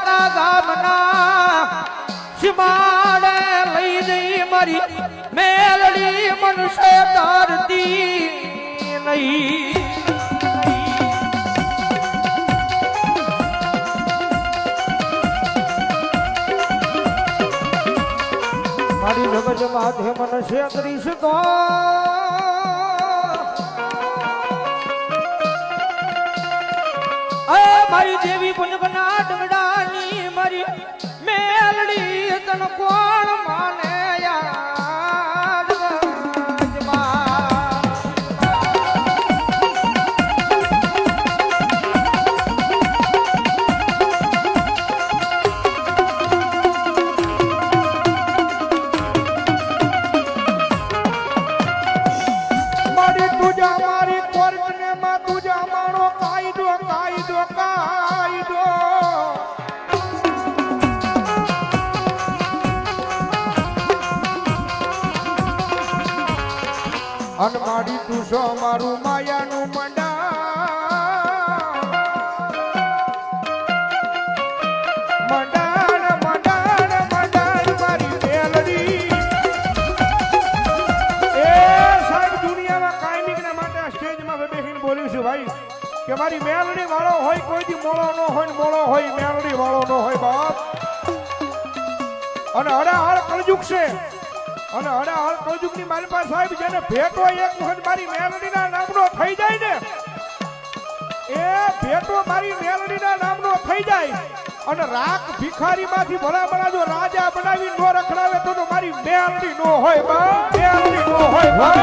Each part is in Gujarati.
દ્વારકા ગામના સીમાડે લઈ જઈ મારી મેલડી મનુષ્ય ધરતી નહીં. મારી જગત માથે મનુષ્ય ત્રીસ તો મારી દેવી પુંજના ડંગડાની મારી મેલડી તન કોણ માને યાદ મારી તુજા મારી કોર્ટને માં તુજા મારો કાયદો કાયદો કાયદો અન મારી તુસો મારું માયાનું મંડા મંડાણ મંડાણ મંડાણ મારી મેલડી એ સાહેબ દુનિયામાં કાયમિકના માટે આ સ્ટેજમાં બેસીને બોલ્યું છું ભાઈ કે મારી મેલડી વાળો હોય કોઈથી મોળો ન હોય ને મોળો હોય મેલડી વાળો ન હોય બાપ. અને હડાહડ કળજુગ છે અને હડાહડ કળજુગની મારી પાસે સાહેબ જેને ભેટો એક વખત મારી મેલડીના નામનો થઈ જાય ને એ ભેટો મારી મેલડીના નામનો થઈ જાય અને રાખ ભિખારીમાંથી ભલા જો રાજા બનાવી નો રખડાવે તો મારી મેલડી નો હોય બા મેલડી નો હોય બા.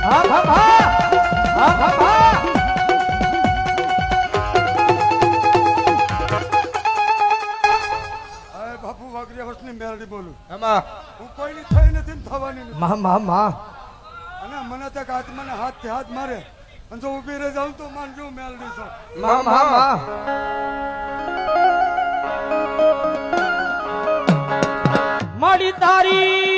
હા હા હા હા હા હા બાપુ વાગરિયા વર્ષની મેલડી બોલું. એમાં હું કોઈની થઈ નથી ને થવાની નથી. મા મા મા અને મને તક મને હાથથી હાથ મારે અને જો ઊભી રહી જાઉં તો માનજો મેલડી છો. મા મા મા મારી તારી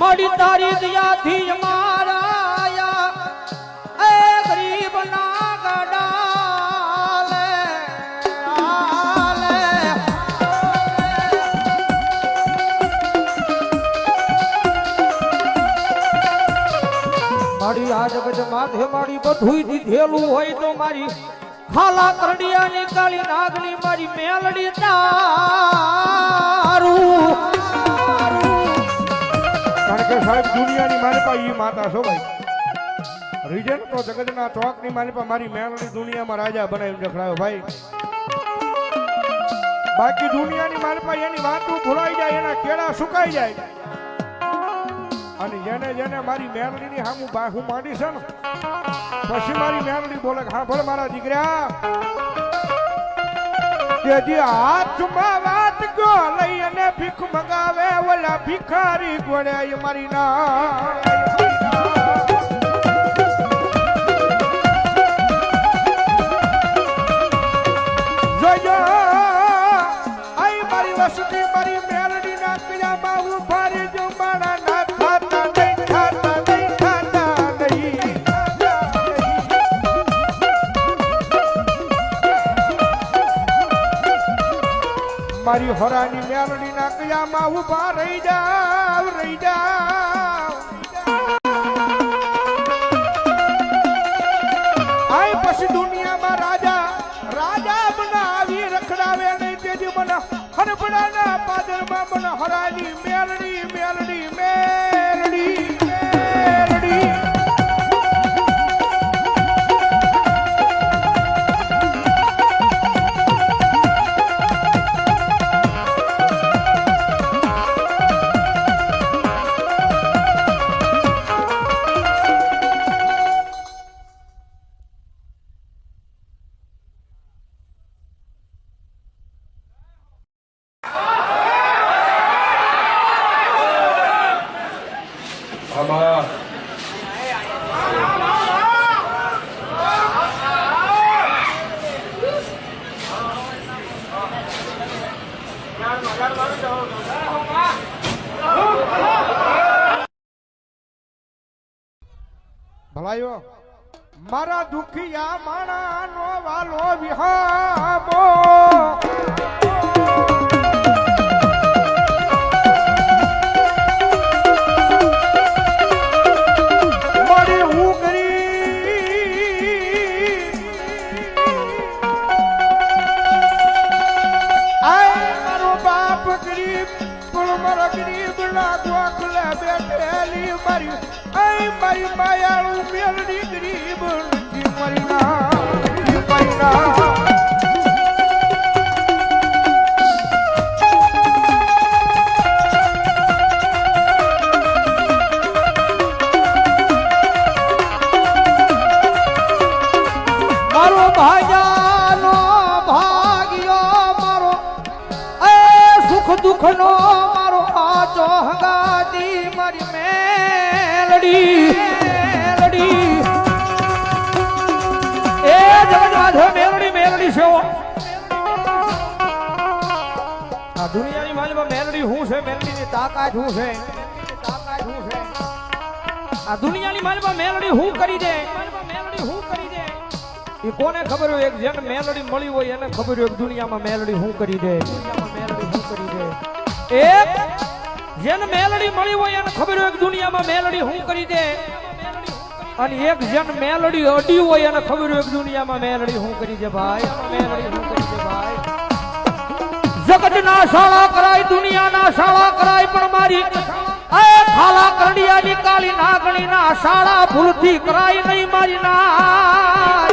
મારી તારી દયાથી અમારા એ ગરીબ ના ગડાલે આલે. મારી આ જગત માથે મારી બધું દીધેલું હોય તો મારી ખાલા કરડિયા ની કાળી નાગની મારી મેલડી તારું. કારણ કે સાહેબ દુનિયાની મારી પાસે ઈ માતા છો ભાઈ. રીજન તો જગતના ચોકની મારી પાસે મારી મેલડી દુનિયામાં રાજા બનાવીને રખડાયો ભાઈ. બાકી દુનિયાની મારી પાસે એની વાતો ભૂલાઈ જાય એના કેળા સુકાઈ જાય અને જેને જેને મારી મેલડીની સામું બાહું માંડી છે ને પછી મારી મેલડી બોલે હા ભલે મારા દીકરા કે જે હાથમાં વાત ગો લઈ અને ભીખ મગાવે ઓલા ભિખારી ગોળે મારી ના જોજો આઈ મારી વસતી મારી મેલડી ના કિયામાં ઉભા રહેજો મારા ના થાતા નહીં થાતા નહીં થાતા નહીં. મારી હોરાની મેલડી ના કિયામાં ઉભા રહી જાવ રહી જાવ. આય પછી દુનિયામાં રાજા રાજા બનાવી રખડાવે નહીં તેથી મને હરભડાના પાદરમાં મને હરાની મેલડી મેલડી મેલડી મેલડી. ભાઈઓ મારા દુખિયા માણાનો વાલો વિહાબો મળી હું ગરીબ આય મારો બાપ ગરીબ પણ મારા ગરીબ ના ગોખલે બેઠેલી મારી આય મારી માયાળું મેલડી ગરીબ નથી મરી ના મારો ભાજાનો ભાગ્યો મારો એ સુખ દુઃખ નો મારો આચો હંગાતી મારી મેલડી એ જગતવાધો મેલડી છે આ દુનિયાની માલિમાં મેલડી હું છે મેલડીની તાકાત હું છે આ દુનિયાની માલિમાં મેલડી હું કરી દે એ કોને ખબર હોય એક જેને મેલડી મળી હોય એને ખબર હોય દુનિયામાં મેલડી હું કરી દે એક જેને મેલડી મળી હોય એને ખબર હોય દુનિયામાં મેલડી હું કરી દે અને એક જેને મેલડી અડી હોય એને ખબર હોય દુનિયામાં મેલડી હું કરી દે ભાઈ જગતના શાળા કરાય દુનિયાના શાળા કરાય પણ મારી એ ખાલા કરડિયાની કાળી નાગણીના શાળા ભૂલથી કરાય નહીં મારી ના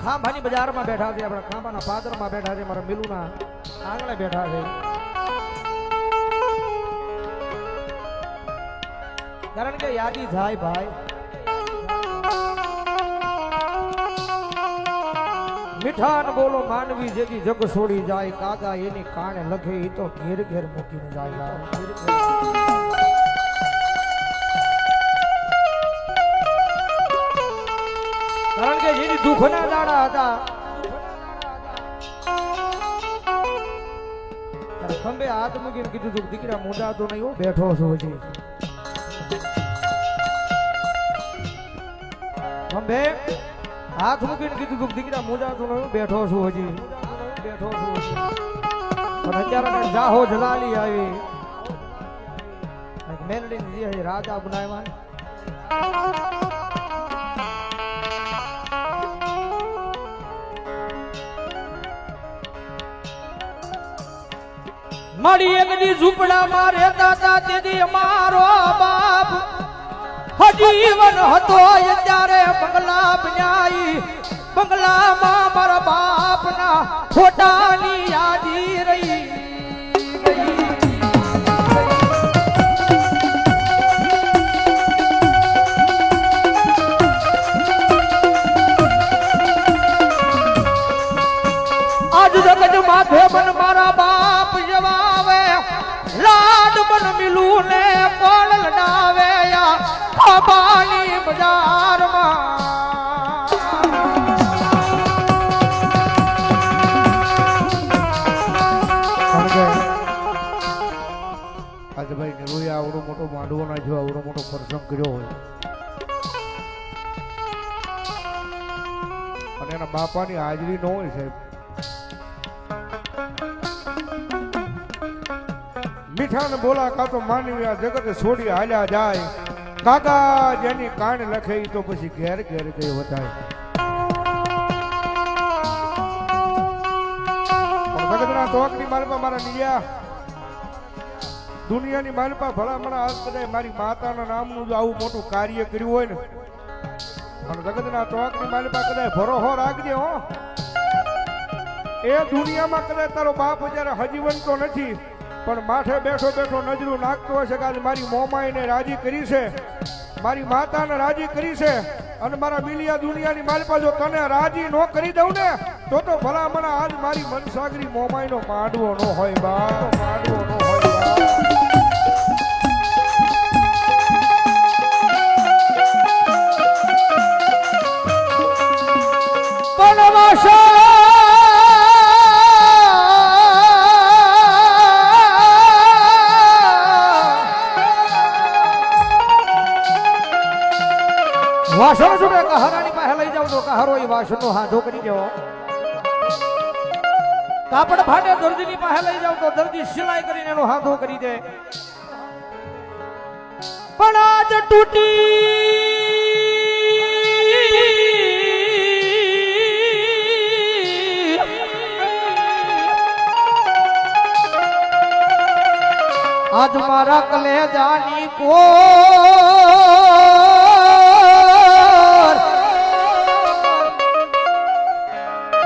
ખાંભાની બજારમાં બેઠા છે આપણા ખાંભાના પાદરમાં બેઠા છે મારા મિલુના આંગણે બેઠા છે કારણ કે યાદી થાય ભાઈ મીઠાન બોલો માનવી જેથી જગ છોડી જાય કાગા એની કાણે લખે એ તો ઘેર ઘેર મૂકીને જાય કારણ કે જેની દુઃખના દાડા હતા ખંભે હાથ મૂકીને કીધું તું દીકરા મુદા તો નહીં બેઠો છું હજી ખંભે હાથ મૂકીને કીધું તું દીકરા મુદા તો નહીં બેઠો છું હજી પણ અત્યારે જાહો જલાલી આવી મેલડી રાજા બનાવ્યા મારી એકદી ઝૂંપડામાં રહેતા હતા તેથી અમારો બાપ હજીવન હતો ત્યારે બંગલા બન્યાઈ બંગલામાં મારા બાપના ફોટાની યાદી રહી આજ જગત માથે બન મારા બાપ જવાવે લાડ બન મિલું ને કોણ લડાવે ખાબાની બજારમાં આજે ભાઈ નિરોયા આવડો મોટો માંડવો ના જો આવડો મોટો પ્રસંગ કર્યો હોય અને એના બાપાની હાજરી ન હોય સાહેબ મીઠાને બોલા કા તો માનવી આ જગત છોડી હાલ્યા જાય કાકા જેની કાન લખે તો પછી ઘેર ઘેર ગઈ વધાય જગતના ચોકની માલપા મારા નીયા દુનિયાની માલપા ભલામણા આજ કદાચ મારી માતાના નામનું જો આવું મોટું કાર્ય કર્યું હોય ને અને જગતના ચોકની માલપા કદાચ ભરોહો રાખજે હો એ દુનિયામાં કદાચ તારો બાપ જયારે હજીવન તો નથી પણ માથે બેઠો બેઠો નજરું નાખતો હશે કે આજે મારી મોમાઈને રાજી કરી છે મારી માતાને રાજી કરી છે અને મારા બિલિયા દુનિયાની માલપા જો તને રાજી ન કરી દઉં ને તો ભલામણા આજ મારી મનસાગરી મોમાઈનો માંડવો ન હોય બા માંડવો ન હોય બા વાસણ જોડે કહારાની પાસે લઈ જાવ તો કહારો એ વાસણ નો હાથો કરી દેવો. કાપડ ફાટે દરજીની પાસે લઈ જાવ તો દરજી સિલાઈ કરીને એનો હાથો કરી દે. પણ આજ તૂટી આજ મારા કલેજાની કોર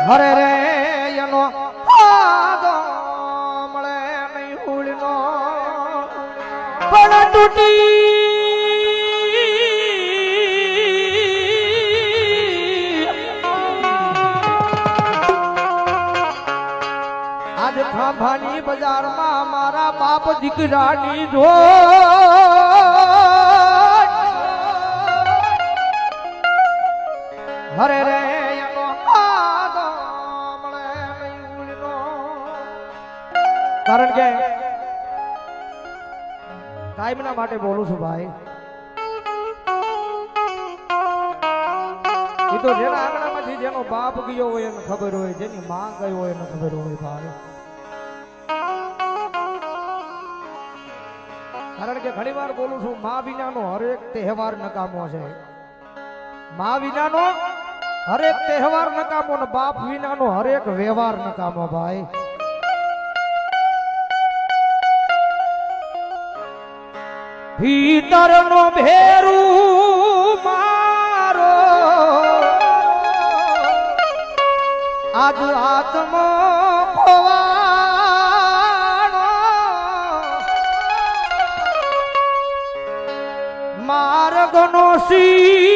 હરે રે એનો આદો મળે નહીં હુળનો પણ તૂટી આજ ખાંભાની બજારમાં મારા બાપ દીકરાની જો હરે રે એનો આદો મળે નહીં હુળનો. કારણ કે કાયમના માટે બોલું છું ભાઈ. એ તો જેના આંગણામાંથી જેનો બાપ ગયો હોય એને ખબર હોય, જેની માં ગઈ હોય એને ખબર હોય ભાઈ. કારણ કે ઘણી વાર બોલું છું, મા વિનાનો હરેક તહેવાર નકામો છે. મા વિનાનો હરેક તહેવાર નકામો ને બાપ વિનાનો હરેક વ્યવહાર નકામો ભાઈ. ભીતરનો ભેરું મારો આજ આત્મો ખોવાણો માર્ગનો સી